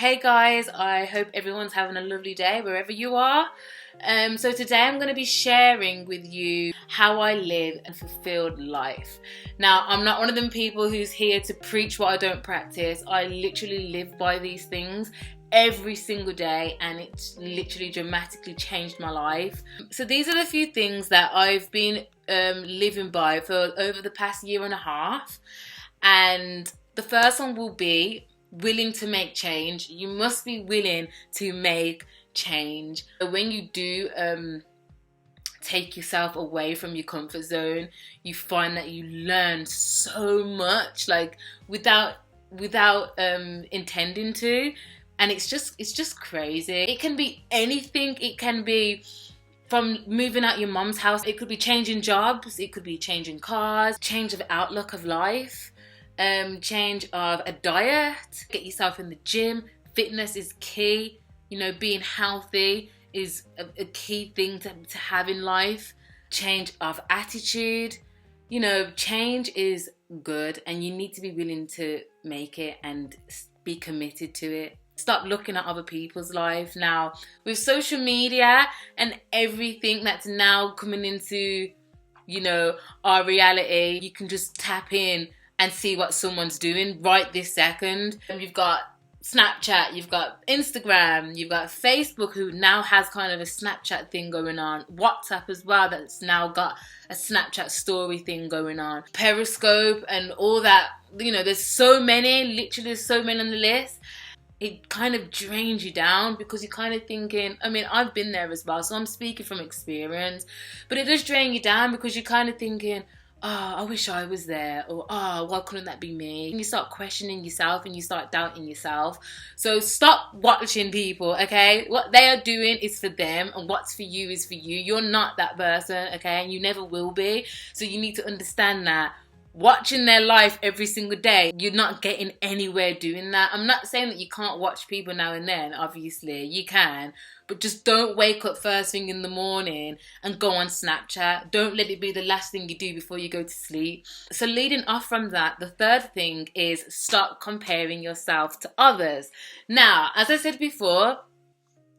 Hey guys, I hope everyone's having a lovely day wherever you are. So today I'm going to be sharing with you how I live a fulfilled life. Now, I'm not one of them people who's here to preach what I don't practice. I literally live by these things every single day, and it's literally dramatically changed my life. So these are the few things that I've been living by for over the past year and a half. And the first one will be willing to make change. You must be willing to make change. When you do take yourself away from your comfort zone, you find that you learn so much, like without intending to, and it's just crazy. It can be anything. It can be from moving out your mom's house. It could be changing jobs. It could be changing cars. Change of outlook of life. Change of a diet. Get yourself in the gym. Fitness is key. You know, being healthy is a key thing to have in life. Change of attitude. You know, change is good, and you need to be willing to make it and be committed to it. Stop looking at other people's life. Now, with social media and everything that's now coming into, you know, our reality, you can just tap in and see what someone's doing right this second. You've got Snapchat, you've got Instagram, you've got Facebook, who now has kind of a Snapchat thing going on. WhatsApp as well, that's now got a Snapchat story thing going on. Periscope and all that. You know, there's so many, literally there's so many on the list. It kind of drains you down because you're kind of thinking, I mean, I've been there as well, so I'm speaking from experience, but it does drain you down because you're kind of thinking, oh, I wish I was there, or oh, why couldn't that be me? And you start questioning yourself and you start doubting yourself. So stop watching people, okay? What they are doing is for them, and what's for you is for you. You're not that person, okay? And you never will be. So you need to understand that. Watching their life every single day, you're not getting anywhere doing that. I'm not saying that you can't watch people now and then, obviously, you can, but just don't wake up first thing in the morning and go on Snapchat. Don't let it be the last thing you do before you go to sleep. So leading off from that, the third thing is stop comparing yourself to others. Now, as I said before,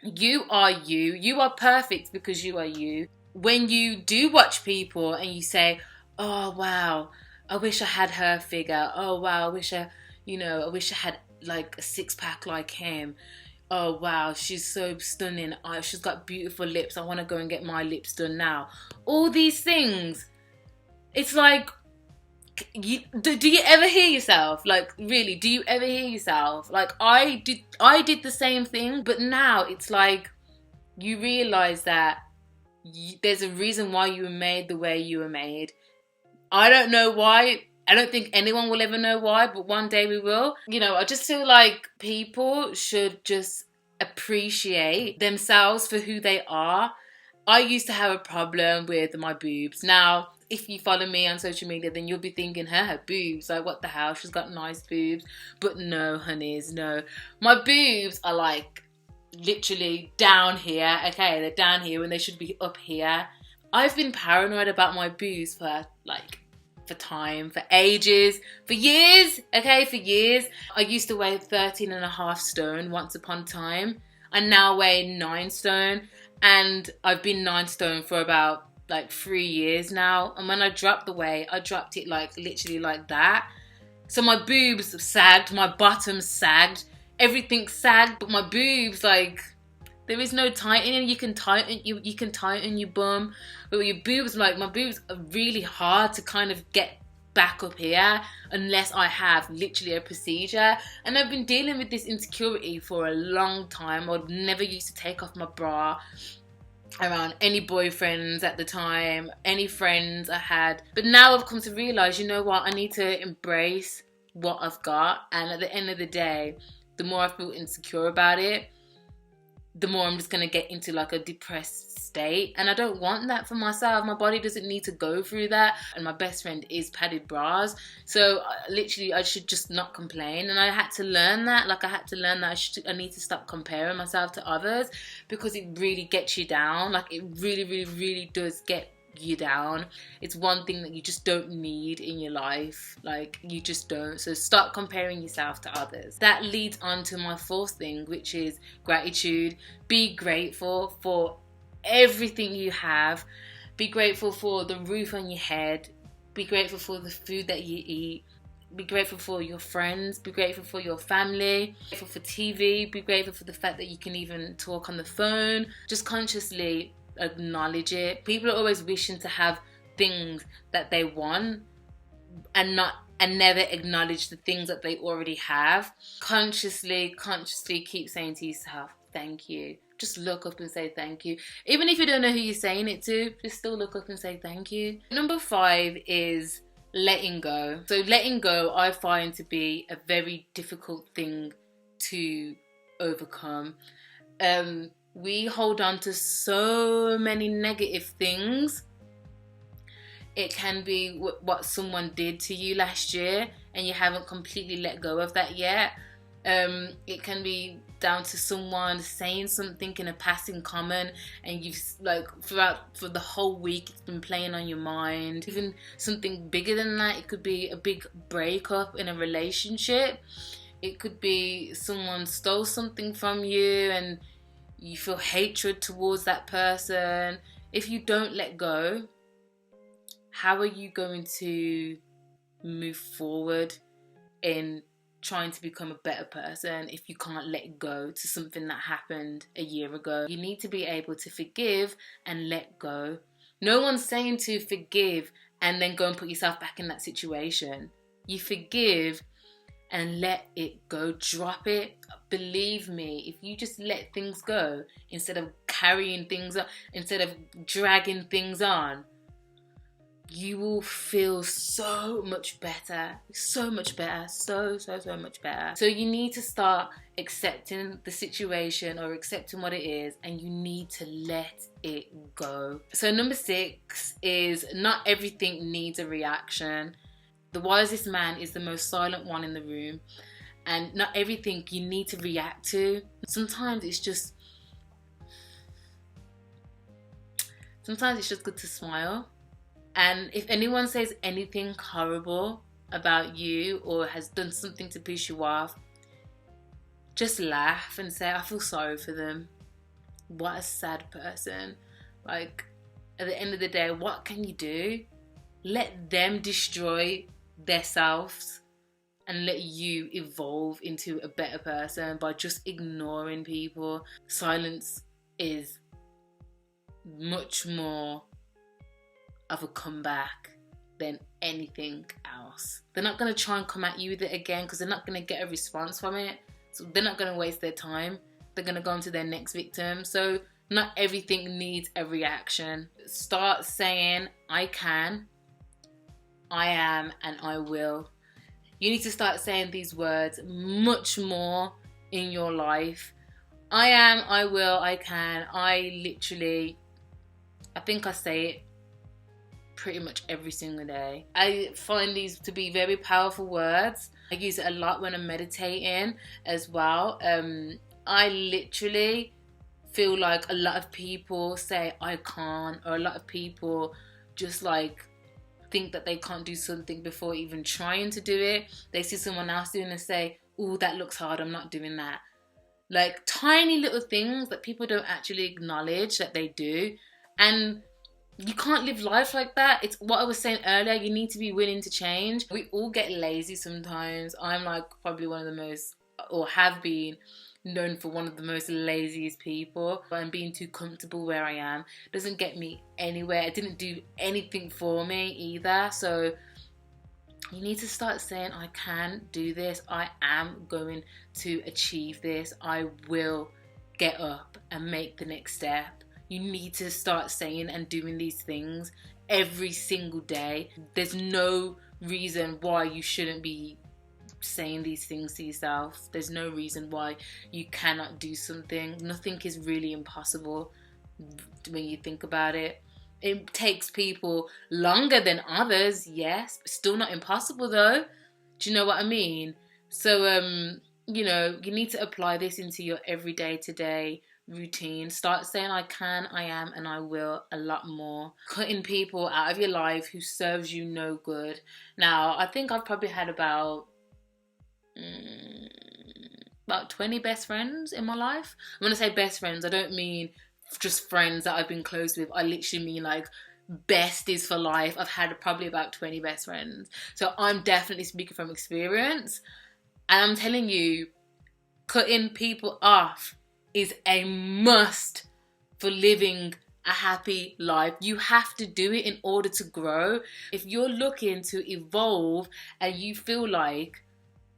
you are you. You are perfect because you are you. When you do watch people and you say, oh, wow, I wish I had her figure. Oh, wow, I wish I had like a six-pack like him. Oh, wow, she's so stunning. Oh, she's got beautiful lips. I want to go and get my lips done now. All these things. It's like, do you ever hear yourself? Like, really, do you ever hear yourself? Like, I did the same thing, but now it's like you realize that there's a reason why you were made the way you were made. I don't know why. I don't think anyone will ever know why, but one day we will. You know, I just feel like people should just appreciate themselves for who they are. I used to have a problem with my boobs. Now, if you follow me on social media, then you'll be thinking, her boobs, like what the hell, she's got nice boobs. But no, honeys, no. My boobs are like literally down here, okay? They're down here when they should be up here. I've been paranoid about my boobs for ages, for years, okay, for years. I used to weigh 13.5 stone once upon a time. I now weigh 9 stone, and I've been 9 stone for about 3 years now. And when I dropped the weight, I dropped it literally like that. So my boobs sagged, my bottom sagged, everything sagged, but my boobs, there is no tightening. You can tighten your bum, but your boobs, my boobs are really hard to kind of get back up here unless I have literally a procedure. And I've been dealing with this insecurity for a long time. I never used to take off my bra around any boyfriends at the time, any friends I had. But now I've come to realize, you know what, I need to embrace what I've got. And at the end of the day, the more I feel insecure about it, the more I'm just going to get into a depressed state. And I don't want that for myself. My body doesn't need to go through that. And my best friend is padded bras. So literally, I should just not complain. And I had to learn that. I need to stop comparing myself to others, because it really gets you down. It really, really, really does get you down. It's one thing that you just don't need in your life. Like, you just don't. So start comparing yourself to others. That leads on to my fourth thing, which is gratitude. Be grateful for everything you have. Be grateful for the roof on your head. Be grateful for the food that you eat. Be grateful for your friends. Be grateful for your family. Be grateful for TV. Be grateful for the fact that you can even talk on the phone. Just consciously acknowledge it. People are always wishing to have things that they want and never acknowledge the things that they already have. Consciously keep saying to yourself, thank you. Just look up and say thank you. Even if you don't know who you're saying it to, just still look up and say thank you. Number 5 is letting go. So letting go, I find to be a very difficult thing to overcome. We hold on to so many negative things. It can be what someone did to you last year and you haven't completely let go of that yet. It can be down to someone saying something in a passing comment and you've for the whole week it's been playing on your mind. Even something bigger than that, it could be a big breakup in a relationship. It could be someone stole something from you and you feel hatred towards that person. If you don't let go, how are you going to move forward in trying to become a better person if you can't let go to something that happened a year ago? You need to be able to forgive and let go. No one's saying to forgive and then go and put yourself back in that situation. You forgive and let it go. Drop it. Believe me, if you just let things go instead of carrying things up, instead of dragging things on, you will feel so much better. So much better. So much better. So you need to start accepting the situation or accepting what it is, and you need to let it go. So number 6 is not everything needs a reaction. The wisest man is the most silent one in the room, and not everything you need to react to. Sometimes it's just good to smile. And if anyone says anything horrible about you or has done something to piss you off, just laugh and say, I feel sorry for them. What a sad person. Like, at the end of the day, what can you do? Let them destroy themselves and let you evolve into a better person by just ignoring people. Silence is much more of a comeback than anything else. They're not going to try and come at you with it again because they're not going to get a response from it. So they're not going to waste their time. They're going to go on to their next victim. So not everything needs a reaction. Start saying, I can, I am, and I will. You need to start saying these words much more in your life. I am, I will, I can. I think I say it pretty much every single day. I find these to be very powerful words. I use it a lot when I'm meditating as well. I literally feel like a lot of people say I can't, or a lot of people just like think that they can't do something before even trying to do it. They see someone else doing it and say, oh, that looks hard, I'm not doing that. Like tiny little things that people don't actually acknowledge that they do. And you can't live life like that. It's what I was saying earlier. You need to be willing to change. We all get lazy sometimes. I'm like probably one of the most, or have been known for one of the most laziest people. And being too comfortable where I am doesn't get me anywhere. It didn't do anything for me either. So you need to start saying, I can do this. I am going to achieve this. I will get up and make the next step. You need to start saying and doing these things every single day. There's no reason why you shouldn't be saying these things to yourself. There's no reason why you cannot do something. Nothing is really impossible when you think about it. It takes people longer than others, yes, but still not impossible though. Do you know what I mean? So, you need to apply this into your everyday today routine. Start saying I can, I am, and I will a lot more. Cutting people out of your life who serves you no good. Now, I think I've probably had about 20 best friends in my life. When I say best friends, I don't mean just friends that I've been close with. I literally mean like besties for life. I've had probably about 20 best friends. So I'm definitely speaking from experience. And I'm telling you, cutting people off is a must for living a happy life. You have to do it in order to grow. If you're looking to evolve and you feel like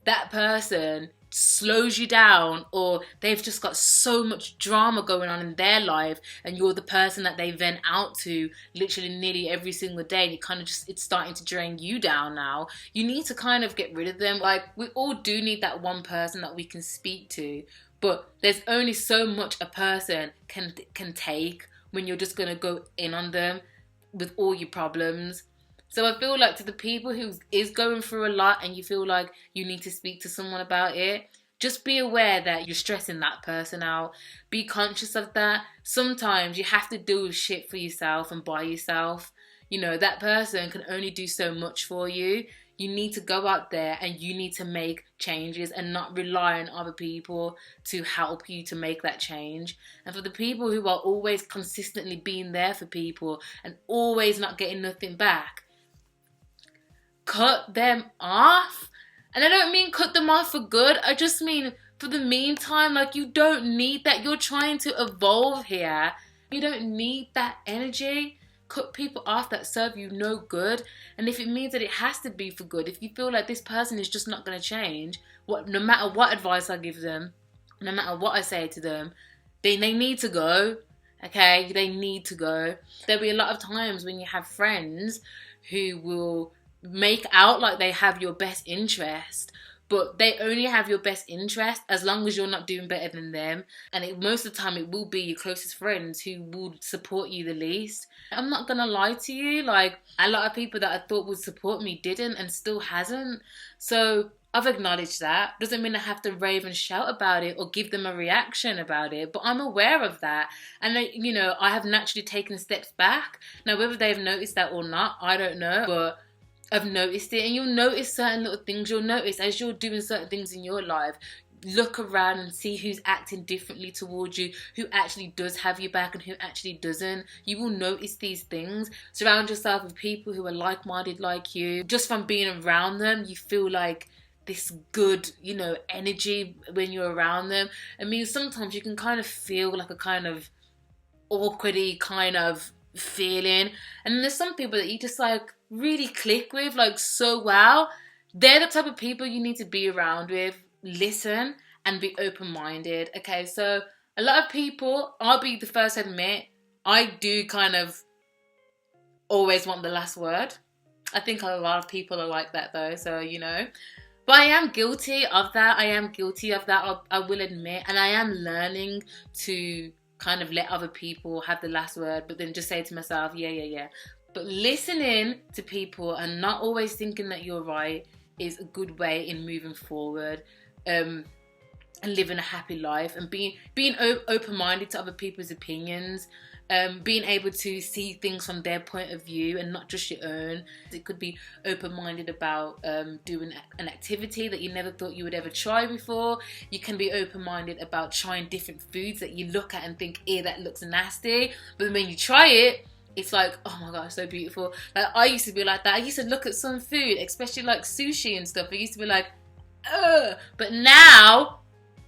that person slows you down, or they've just got so much drama going on in their life, and you're the person that they vent out to literally nearly every single day, and it kind of just, it's starting to drain you down now, you need to kind of get rid of them. Like, we all do need that one person that we can speak to, but there's only so much a person can take when you're just going to go in on them with all your problems. So I feel like to the people who is going through a lot and you feel like you need to speak to someone about it, just be aware that you're stressing that person out. Be conscious of that. Sometimes you have to deal with shit for yourself and by yourself. You know, that person can only do so much for you. You need to go out there and you need to make changes and not rely on other people to help you to make that change. And for the people who are always consistently being there for people and always not getting nothing back, cut them off. And I don't mean cut them off for good. I just mean for the meantime. Like, you don't need that. You're trying to evolve here. You don't need that energy. Cut people off that serve you no good. And if it means that it has to be for good, if you feel like this person is just not going to change, no matter what advice I give them, no matter what I say to them, they need to go. Okay? They need to go. There'll be a lot of times when you have friends who will make out like they have your best interest, but they only have your best interest as long as you're not doing better than them. And most of the time it will be your closest friends who will support you the least. I'm not gonna lie to you, like, a lot of people that I thought would support me didn't and still hasn't. So I've acknowledged that. Doesn't mean I have to rave and shout about it or give them a reaction about it, but I'm aware of that. And I have naturally taken steps back. Now, whether they've noticed that or not, I don't know, but I've noticed it. And you'll notice certain little things. You'll notice as you're doing certain things in your life, look around and see who's acting differently towards you, who actually does have your back and who actually doesn't. You will notice these things. Surround yourself with people who are like-minded like you. Just from being around them, you feel like this good, energy when you're around them. I mean, sometimes you can kind of feel like a kind of awkwardy kind of feeling. And then there's some people that you just like really click with, like so well. They're the type of people you need to be around with. Listen and be open-minded. Okay, so a lot of people, I'll be the first to admit, I do kind of always want the last word. I think a lot of people are like that though, so But I am guilty of that. I will admit. And I am learning to kind of let other people have the last word, but then just say to myself, yeah. But listening to people and not always thinking that you're right is a good way in moving forward and living a happy life, and being open-minded to other people's opinions, being able to see things from their point of view and not just your own. It could be open-minded about doing an activity that you never thought you would ever try before. You can be open-minded about trying different foods that you look at and think, ew, that looks nasty. But when you try it, it's like, oh my gosh, so beautiful. Like, I used to be like that. I used to look at some food, especially like sushi and stuff. I used to be like, ugh. But now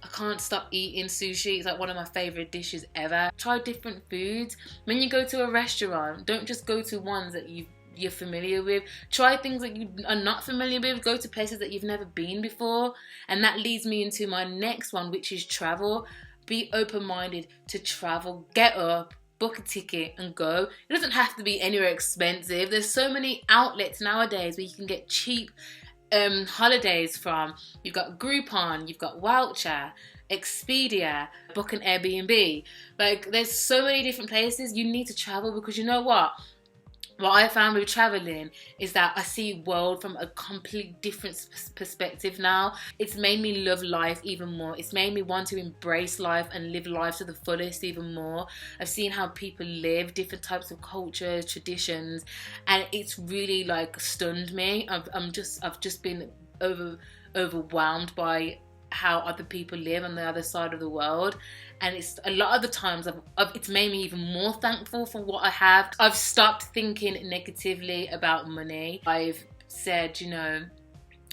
I can't stop eating sushi. It's like one of my favorite dishes ever. Try different foods. When you go to a restaurant, don't just go to ones that you're familiar with. Try things that you are not familiar with. Go to places that you've never been before. And that leads me into my next one, which is travel. Be open-minded to travel. Get up, book a ticket and go. It doesn't have to be anywhere expensive. There's so many outlets nowadays where you can get cheap holidays from. You've got Groupon, you've got Voucher, Expedia, book an Airbnb. Like, there's so many different places. You need to travel because you know what? what I found with traveling is that I see world from a complete different perspective now. It's made me love life even more. It's made me want to embrace life and live life to the fullest even more. I've seen how people live, different types of cultures, traditions, and it's really like stunned me. I've just been overwhelmed by how other people live on the other side of the world, and it's a lot of the times it's made me even more thankful for what I have. I've stopped thinking negatively about money. I've said, you know,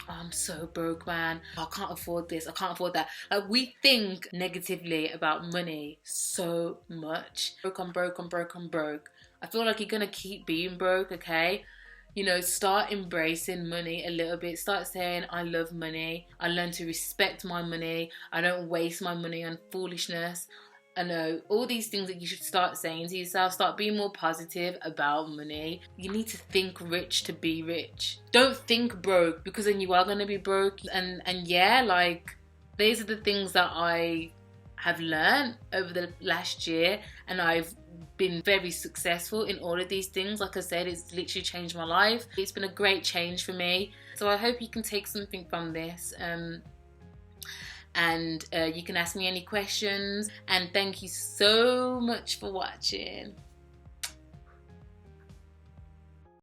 oh, I'm so broke, man. I can't afford this, I can't afford that. Like, we think negatively about money so much. I'm broke. I feel like you're gonna keep being broke, okay? You know, start embracing money a little bit. Start saying, I love money. I learn to respect my money. I don't waste my money on foolishness. I know all these things that you should start saying to yourself. Start being more positive about money. You need to think rich to be rich. Don't think broke, because then you are going to be broke. And yeah, like, these are the things that I have learned over the last year, and I've been very successful in all of these things. Like I said, it's literally changed my life. It's been a great change for me. So I hope you can take something from this. And you can ask me any questions. And thank you so much for watching.